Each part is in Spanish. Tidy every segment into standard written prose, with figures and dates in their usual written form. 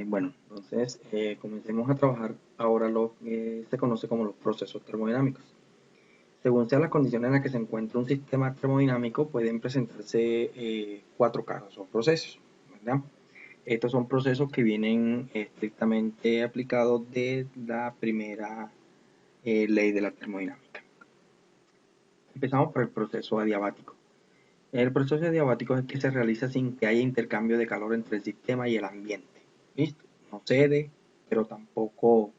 Bueno, entonces comencemos a trabajar ahora lo que se conoce como los procesos termodinámicos. Según sean las condiciones en las que se encuentra un sistema termodinámico, pueden presentarse cuatro casos o procesos, ¿verdad? Estos son procesos que vienen estrictamente aplicados de la primera ley de la termodinámica. Empezamos por el proceso adiabático. El proceso adiabático es el que se realiza sin que haya intercambio de calor entre el sistema y el ambiente. ¿Listo? No cede, pero tampoco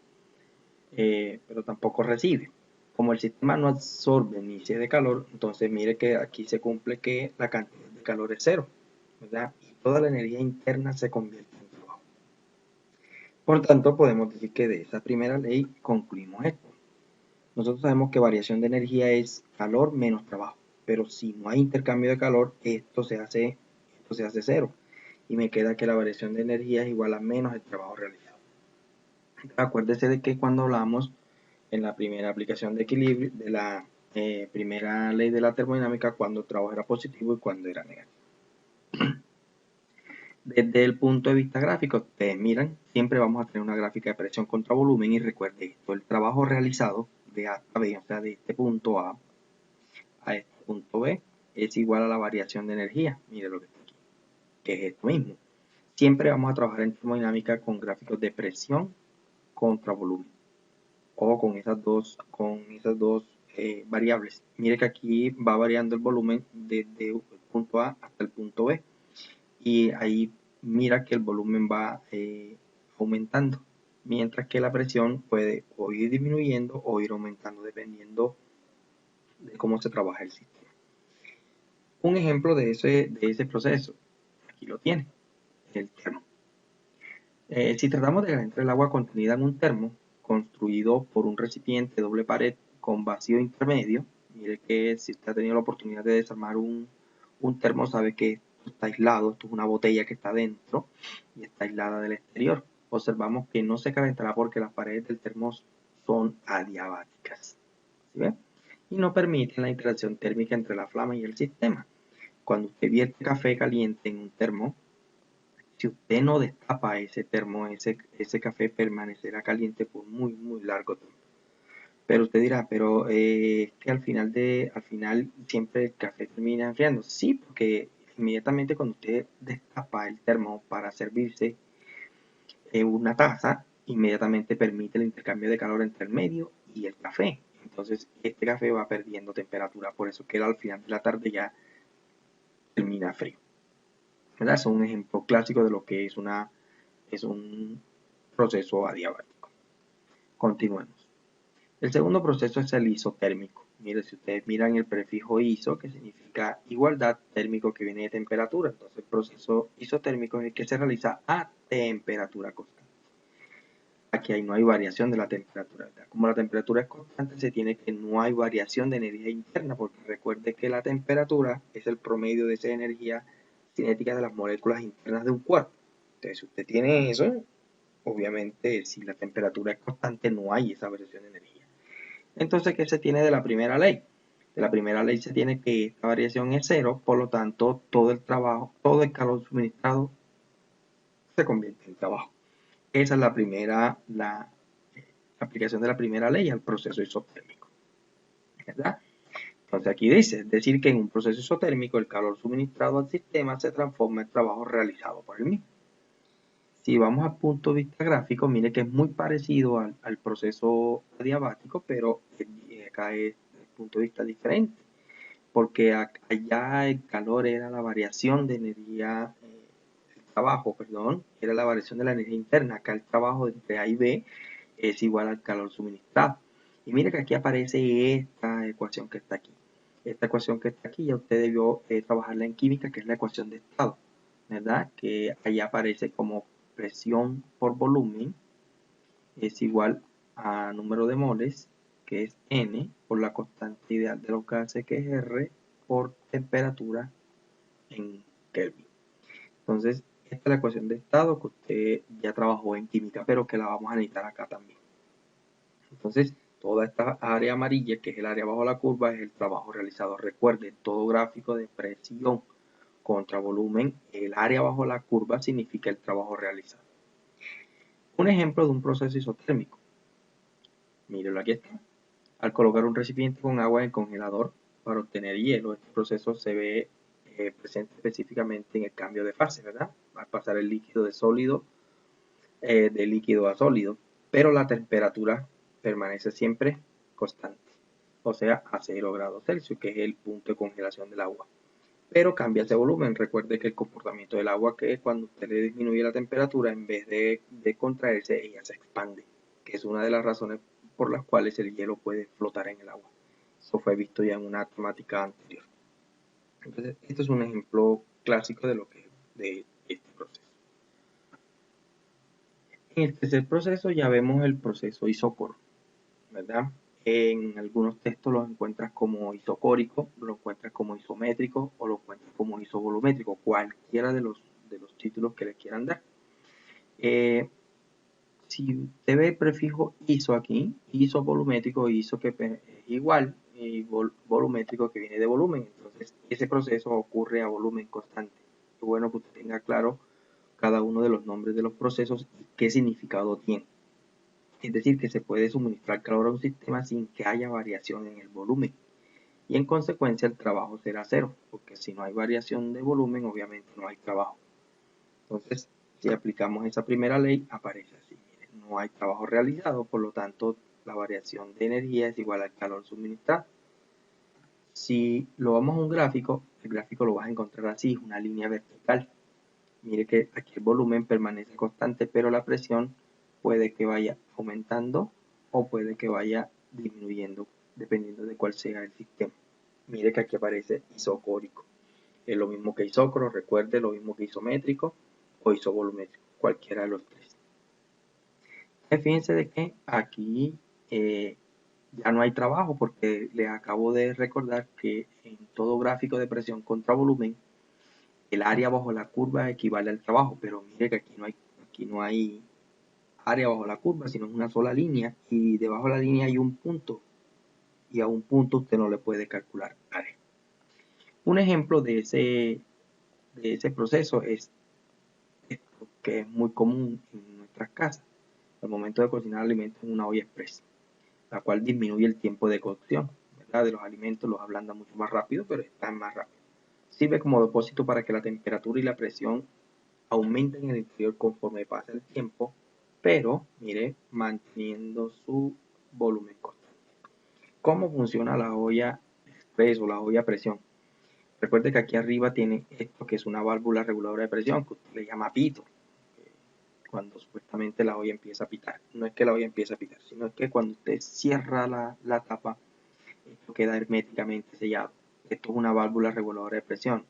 recibe. Como el sistema no absorbe ni cede calor, entonces mire que aquí se cumple que la cantidad de calor es cero, ¿verdad? Y toda la energía interna se convierte en trabajo. Por tanto, podemos decir que de esa primera ley concluimos esto. Nosotros sabemos que variación de energía es calor menos trabajo, pero si no hay intercambio de calor, esto se hace cero. Y me queda que la variación de energía es igual a menos el trabajo realizado. Acuérdese de que cuando hablamos en la primera aplicación de equilibrio, de la primera ley de la termodinámica, cuando el trabajo era positivo y cuando era negativo. Desde el punto de vista gráfico, ustedes miran, siempre vamos a tener una gráfica de presión contra volumen y recuerde esto, el trabajo realizado de A a B, o sea, de este punto a este punto B, es igual a la variación de energía. Mire lo que está aquí, que es esto mismo. Siempre vamos a trabajar en termodinámica con gráficos de presión contra volumen. O con esas dos variables. Mire que aquí va variando el volumen desde el punto A hasta el punto B. Y ahí mira que el volumen va aumentando. Mientras que la presión puede o ir disminuyendo o ir aumentando dependiendo de cómo se trabaja el sistema. Un ejemplo de ese proceso, aquí lo tiene, el termo. Si tratamos de calentar el agua contenida en un termo, construido por un recipiente de doble pared con vacío intermedio, mire que si usted ha tenido la oportunidad de desarmar un termo, sabe que esto está aislado, esto es una botella que está dentro y está aislada del exterior. Observamos que no se calentará porque las paredes del termo son adiabáticas, ¿sí ve? Y no permiten la interacción térmica entre la flama y el sistema. Cuando usted vierte café caliente en un termo, si usted no destapa ese termo, ese café permanecerá caliente por muy, muy largo tiempo. Pero usted dirá, pero es que al final siempre el café termina enfriando. Sí, porque inmediatamente cuando usted destapa el termo para servirse una taza, inmediatamente permite el intercambio de calor entre el medio y el café. Entonces este café va perdiendo temperatura, por eso que al final de la tarde ya termina frío. ¿Verdad? Es un ejemplo clásico de lo que es un proceso adiabático. Continuemos. El segundo proceso es el isotérmico. Mire, si ustedes miran el prefijo iso, que significa igualdad, térmico que viene de temperatura, entonces el proceso isotérmico es el que se realiza a temperatura constante. Aquí no hay variación de la temperatura, ¿verdad? Como la temperatura es constante, se tiene que no hay variación de energía interna, porque recuerde que la temperatura es el promedio de esa energía cinética de las moléculas internas de un cuerpo. Entonces, si usted tiene eso, obviamente, si la temperatura es constante, no hay esa variación de energía. Entonces, ¿qué se tiene de la primera ley? De la primera ley se tiene que esta variación es cero, por lo tanto, todo el trabajo, todo el calor suministrado se convierte en trabajo. Esa es la aplicación de la primera ley al proceso isotérmico, ¿verdad? Entonces aquí dice, es decir, que en un proceso isotérmico el calor suministrado al sistema se transforma en trabajo realizado por el mismo. Si vamos al punto de vista gráfico, mire que es muy parecido al proceso adiabático, pero acá es el punto de vista diferente, porque allá el calor era la variación de energía, el trabajo, perdón, era la variación de la energía interna. Acá el trabajo entre A y B es igual al calor suministrado. Y mire que aquí aparece esta ecuación que está aquí. Esta ecuación que está aquí ya usted debió trabajarla en química, que es la ecuación de estado, ¿verdad? Que ahí aparece como presión por volumen es igual a número de moles, que es N, por la constante ideal de los gases, que es R, por temperatura en Kelvin. Entonces, esta es la ecuación de estado que usted ya trabajó en química, pero que la vamos a necesitar acá también. Entonces, toda esta área amarilla, que es el área bajo la curva, es el trabajo realizado. Recuerde, todo gráfico de presión contra volumen, el área bajo la curva significa el trabajo realizado. Un ejemplo de un proceso isotérmico. Mírenlo, aquí está. Al colocar un recipiente con agua en el congelador para obtener hielo, este proceso se ve presente específicamente en el cambio de fase, ¿verdad? Al pasar el líquido de líquido a sólido, pero la temperatura permanece siempre constante, o sea, a 0 grados Celsius, que es el punto de congelación del agua. Pero cambia ese volumen. Recuerde que el comportamiento del agua, que cuando usted le disminuye la temperatura, en vez de contraerse, ella se expande, que es una de las razones por las cuales el hielo puede flotar en el agua. Eso fue visto ya en una temática anterior. Entonces, esto es un ejemplo clásico de lo que de este proceso. En el tercer proceso ya vemos el proceso isócoro, ¿verdad? En algunos textos los encuentras como isocórico, lo encuentras como isométrico o lo encuentras como isovolumétrico, cualquiera de los títulos que les quieran dar. Si usted ve el prefijo iso aquí, isovolumétrico, iso que es igual, y volumétrico que viene de volumen, entonces ese proceso ocurre a volumen constante. Es bueno que usted tenga claro cada uno de los nombres de los procesos y qué significado tiene. Es decir, que se puede suministrar calor a un sistema sin que haya variación en el volumen. Y en consecuencia el trabajo será cero, porque si no hay variación de volumen, obviamente no hay trabajo. Entonces, si aplicamos esa primera ley, aparece así. Miren, no hay trabajo realizado, por lo tanto, la variación de energía es igual al calor suministrado. Si lo vamos a un gráfico, el gráfico lo vas a encontrar así, una línea vertical. Mire que aquí el volumen permanece constante, pero la presión puede que vaya aumentando o puede que vaya disminuyendo, dependiendo de cuál sea el sistema. Mire que aquí aparece isocórico. Es lo mismo que isócoro, recuerde, lo mismo que isométrico o isovolumétrico, cualquiera de los tres. Fíjense de que aquí ya no hay trabajo, porque les acabo de recordar que en todo gráfico de presión contra volumen, el área bajo la curva equivale al trabajo, pero mire que aquí no hay área bajo la curva, sino es una sola línea, y debajo de la línea hay un punto, y a un punto usted no le puede calcular área. Un ejemplo de ese proceso es esto, que es muy común en nuestras casas, al momento de cocinar alimentos en una olla express, la cual disminuye el tiempo de cocción, ¿verdad? De los alimentos, los ablanda mucho más rápido, pero están más rápido. Sirve como depósito para que la temperatura y la presión aumenten en el interior conforme pasa el tiempo, pero, mire, manteniendo su volumen constante. ¿Cómo funciona la olla express o la olla a presión? Recuerde que aquí arriba tiene esto que es una válvula reguladora de presión, que usted le llama pito, cuando supuestamente la olla empieza a pitar. No es que la olla empiece a pitar, sino es que cuando usted cierra la tapa, esto queda herméticamente sellado. Esto es una válvula reguladora de presión.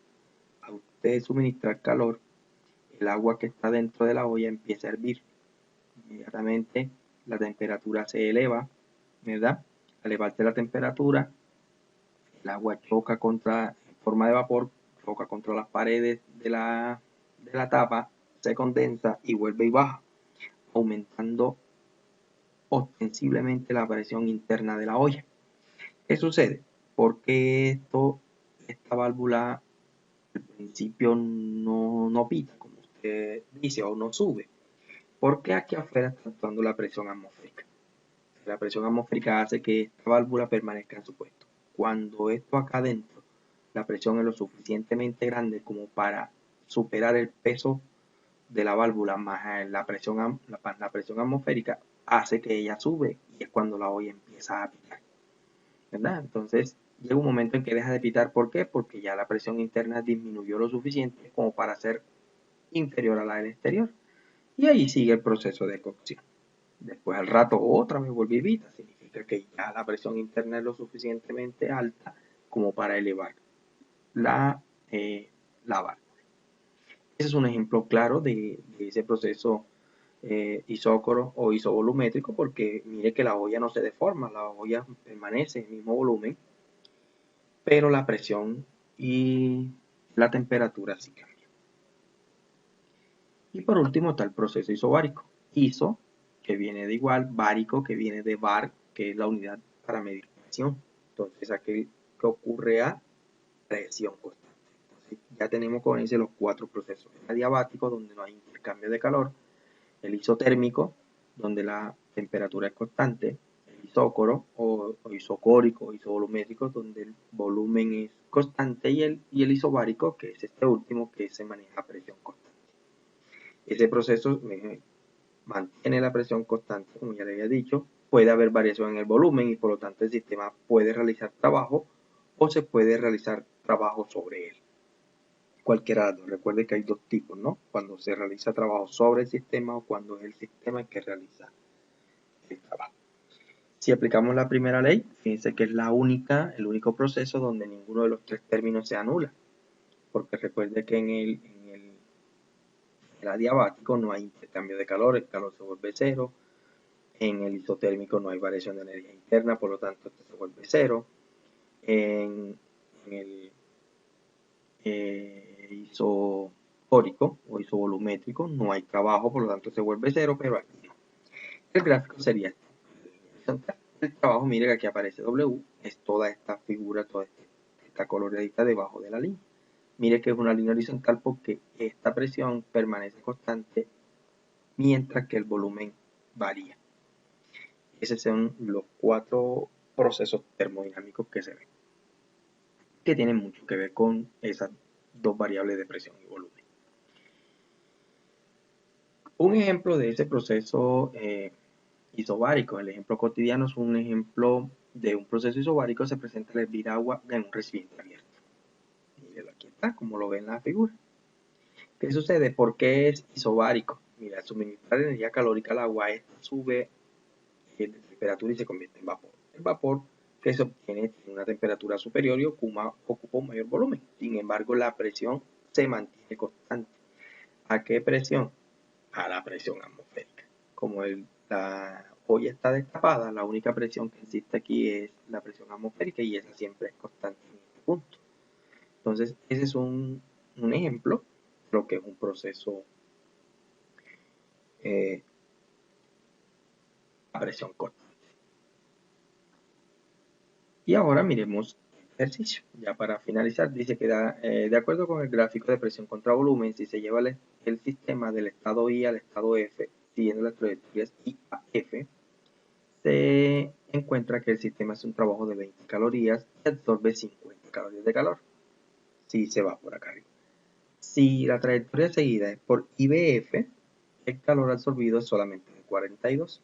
A usted suministrar calor, el agua que está dentro de la olla empieza a hervir. Inmediatamente la temperatura se eleva, ¿verdad? Al elevarse la temperatura, el agua choca contra, en forma de vapor, choca contra las paredes de la tapa, se condensa y vuelve y baja, aumentando ostensiblemente la presión interna de la olla. ¿Qué sucede? Porque esta válvula al principio no pita, como usted dice, o no sube? Porque aquí afuera está actuando la presión atmosférica. La presión atmosférica hace que esta válvula permanezca en su puesto. Cuando esto acá adentro, la presión es lo suficientemente grande como para superar el peso de la válvula más la presión atmosférica, hace que ella sube y es cuando la olla empieza a pitar, ¿verdad? Entonces llega un momento en que deja de pitar. ¿Por qué? Porque ya la presión interna disminuyó lo suficiente como para ser inferior a la del exterior. Y ahí sigue el proceso de cocción. Después al rato otra vez vuelve y pita. Significa que ya la presión interna es lo suficientemente alta como para elevar la válvula. Ese es un ejemplo claro de ese proceso isócoro o isovolumétrico, porque mire que la olla no se deforma, la olla permanece en el mismo volumen, pero la presión y la temperatura sí cambian. Y por último está el proceso isobárico. Iso, que viene de igual, bárico, que viene de bar, que es la unidad para medir presión. Entonces aquel que ocurre a presión constante. Entonces ya tenemos con ese los cuatro procesos. El adiabático, donde no hay intercambio de calor. El isotérmico, donde la temperatura es constante, el isócoro o isocórico o isovolumétrico, donde el volumen es constante, y el isobárico, que es este último, que se maneja a presión constante. Ese proceso mantiene la presión constante, como ya le había dicho. Puede haber variación en el volumen y por lo tanto el sistema puede realizar trabajo o se puede realizar trabajo sobre él. Cualquiera de los dos. Recuerde que hay dos tipos, ¿no? Cuando se realiza trabajo sobre el sistema o cuando es el sistema el que realiza el trabajo. Si aplicamos la primera ley, fíjense que es el único proceso donde ninguno de los tres términos se anula. Porque recuerde que en el adiabático no hay intercambio de calor, el calor se vuelve cero. En el isotérmico no hay variación de energía interna, por lo tanto esto se vuelve cero. En el isocórico o isovolumétrico no hay trabajo, por lo tanto se vuelve cero, pero aquí no. El gráfico sería este. El trabajo, mire que aquí aparece W, es toda esta figura, toda esta coloradita debajo de la línea. Mire que es una línea horizontal porque esta presión permanece constante mientras que el volumen varía. Esos son los 4 procesos termodinámicos que se ven, que tienen mucho que ver con esas dos variables de presión y volumen. Un ejemplo de ese proceso isobárico, el ejemplo cotidiano es un ejemplo de un proceso isobárico. Se presenta al hervir agua en un recipiente abierto. Mírenlo, aquí está, como lo ven en la figura. ¿Qué sucede? ¿Por qué es isobárico? Mira, al suministrar energía calórica al agua, esta sube de temperatura y se convierte en vapor. El vapor que se obtiene tiene una temperatura superior y ocupa un mayor volumen. Sin embargo, la presión se mantiene constante. ¿A qué presión? A la presión atmosférica. Como la olla está destapada, la única presión que existe aquí es la presión atmosférica y esa siempre es constante en este punto. Entonces, ese es un ejemplo de lo que es un proceso a presión constante. Y ahora miremos el ejercicio. Ya para finalizar, dice que de acuerdo con el gráfico de presión contra volumen, si se lleva el sistema del estado I al estado F, siguiendo las trayectorias I a F, se encuentra que el sistema hace un trabajo de 20 calorías y absorbe 50 calorías de calor. Si se va por acá arriba. Si la trayectoria seguida es por IBF, el calor absorbido es solamente de 42.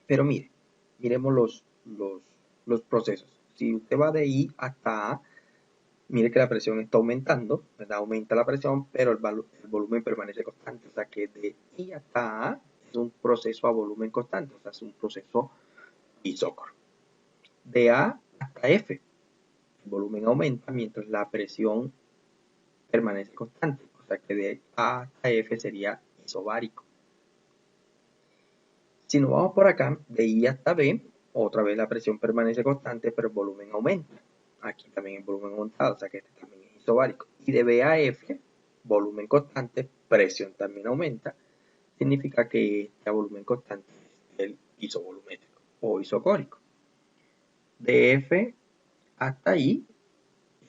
Pero miremos los procesos. Si usted va de I hasta A, mire que la presión está aumentando, ¿verdad? Aumenta la presión, pero el volumen permanece constante. O sea que de I hasta A es un proceso a volumen constante, o sea, es un proceso isócoro. De A hasta F, el volumen aumenta mientras la presión permanece constante. O sea que de A hasta F sería isobárico. Si nos vamos por acá, de I hasta B, otra vez la presión permanece constante, pero el volumen aumenta. Aquí también el volumen aumentado, o sea que este también es isobárico. Y de B a F, volumen constante, presión también aumenta. Significa que este volumen constante es el isovolumétrico o isocórico. De F hasta I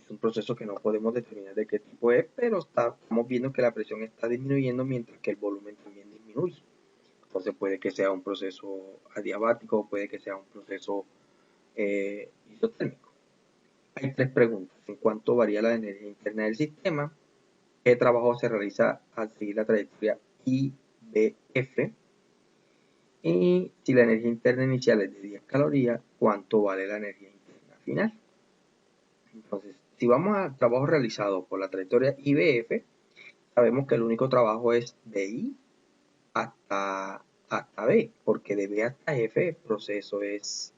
es un proceso que no podemos determinar de qué tipo es, pero estamos viendo que la presión está disminuyendo mientras que el volumen también disminuye. Entonces puede que sea un proceso adiabático, puede que sea un proceso isotérmico. Hay 3 preguntas. ¿En cuánto varía la energía interna del sistema? ¿Qué trabajo se realiza al seguir la trayectoria IBF? Y si la energía interna inicial es de 10 calorías, ¿cuánto vale la energía interna final? Entonces, si vamos al trabajo realizado por la trayectoria IBF, sabemos que el único trabajo es de I hasta B, porque de B hasta F el proceso es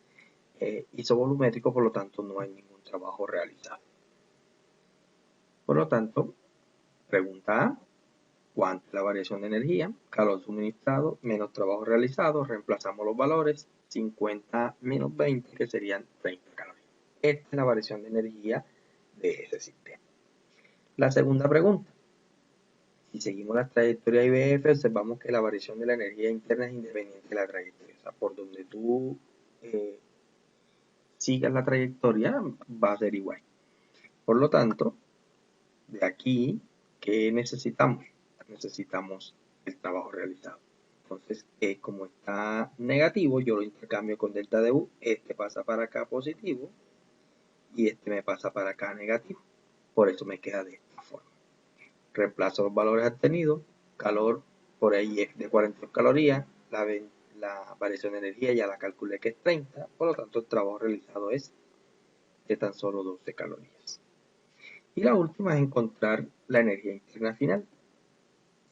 isovolumétrico, por lo tanto no hay ningún trabajo realizado. Por lo tanto, pregunta A, ¿cuánta es la variación de energía? Calor suministrado menos trabajo realizado, reemplazamos los valores, 50 menos 20, que serían 30 calorías. Esta es la variación de energía de ese sistema. La segunda pregunta, si seguimos la trayectoria IBF, observamos que la variación de la energía interna es independiente de la trayectoria. O sea, por donde tú sigas la trayectoria, va a ser igual. Por lo tanto, de aquí, ¿qué necesitamos? Necesitamos el trabajo realizado. Entonces, como está negativo, yo lo intercambio con delta de U. Este pasa para acá positivo y este me pasa para acá negativo. Por eso me queda de esta forma. Reemplazo los valores obtenidos. Calor por ahí es de 42 calorías. La variación de energía ya la calculé que es 30. Por lo tanto, el trabajo realizado es de tan solo 12 calorías. Y la última es encontrar la energía interna final.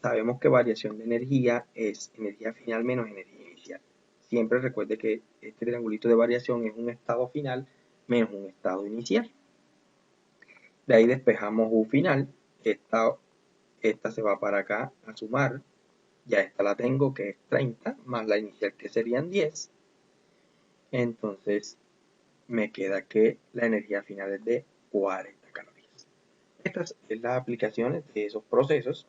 Sabemos que variación de energía es energía final menos energía inicial. Siempre recuerde que este triangulito de variación es un estado final menos un estado inicial. De ahí despejamos U final. Esta se va para acá a sumar. Ya esta la tengo, que es 30, más la inicial, que serían 10. Entonces me queda que la energía final es de 40 calorías. Estas son las aplicaciones de esos procesos,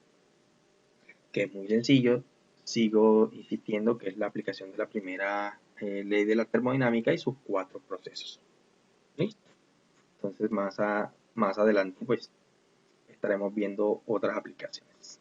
que es muy sencillo. Sigo insistiendo que es la aplicación de la primera ley de la termodinámica y sus 4 procesos. ¿Listo? Entonces más adelante pues estaremos viendo otras aplicaciones.